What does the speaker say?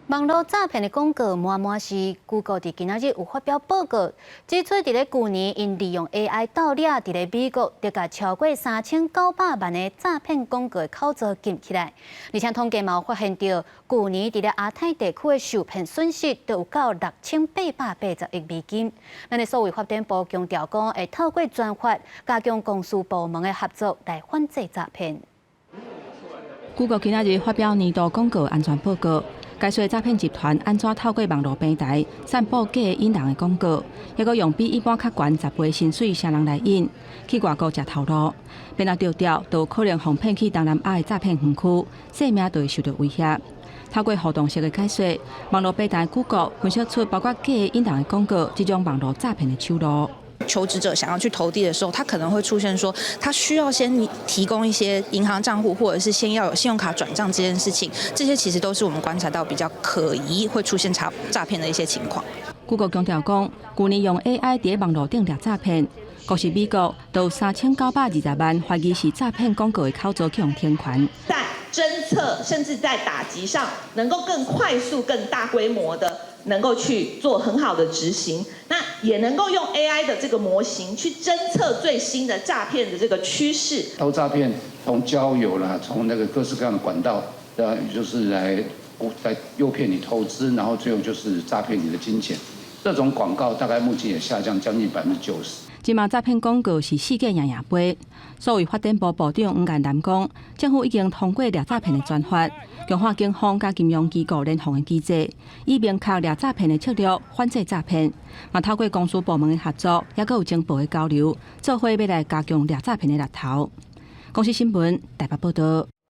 网络诈骗的广告满满是，Google 伫今仔日有发表报告，指出伫咧去年因利用 AI 盗猎，伫咧美国得甲超过3900万的诈骗广告的口座禁起来，而且统计嘛有发现到，去年伫咧亚太地区的受骗损失都有到6880亿美金。咱的所谓发展部强调讲，会透过专法加强公司部门的合作来反制诈骗。Google 今仔日发表年度广告安全报告。解说诈骗集团安怎透过网络平台散布假的引人的广告，还佫用比一般较悬10倍薪水谁人来引，去外国食头路，变若着调，都有可能互骗去东南亚的诈骗园区，性命就会受到威胁。透过互动式的解说，网络平台 Google 分析出包括假的引人的广告这种网络诈骗的手路。求职者想要去投递的时候，他可能会出现说，他需要先提供一些银行账户，或者是先要有信用卡转账这件事情，这些其实都是我们观察到比较可疑会出现诈骗的一些情况。Google 强调讲，去年用 AI 伫网络顶掠诈骗，光是美国都有3920万怀疑是诈骗广告的口座去用填款。在侦测甚至在打击上，能够更快速、更大规模的。能够去做很好的执行，那也能够用 AI 的这个模型去侦测最新的诈骗的这个趋势。偷诈骗从交友啦，从那个各式各样的管道，就是来诱骗你投资，然后最后就是诈骗你的金钱。这种广告大概目前也下降将近90%。即马诈骗广告是世界赢赢杯。所谓发展部部长黄岩南讲，政府已经通过掠诈骗的专法，强化警方甲金融机构联防的机制，以明确掠诈骗的策略，反制诈骗。嘛透过公司部门的合作，也佫有情报的交流，做伙要来加强掠诈骗的力头。公司新闻台北报道。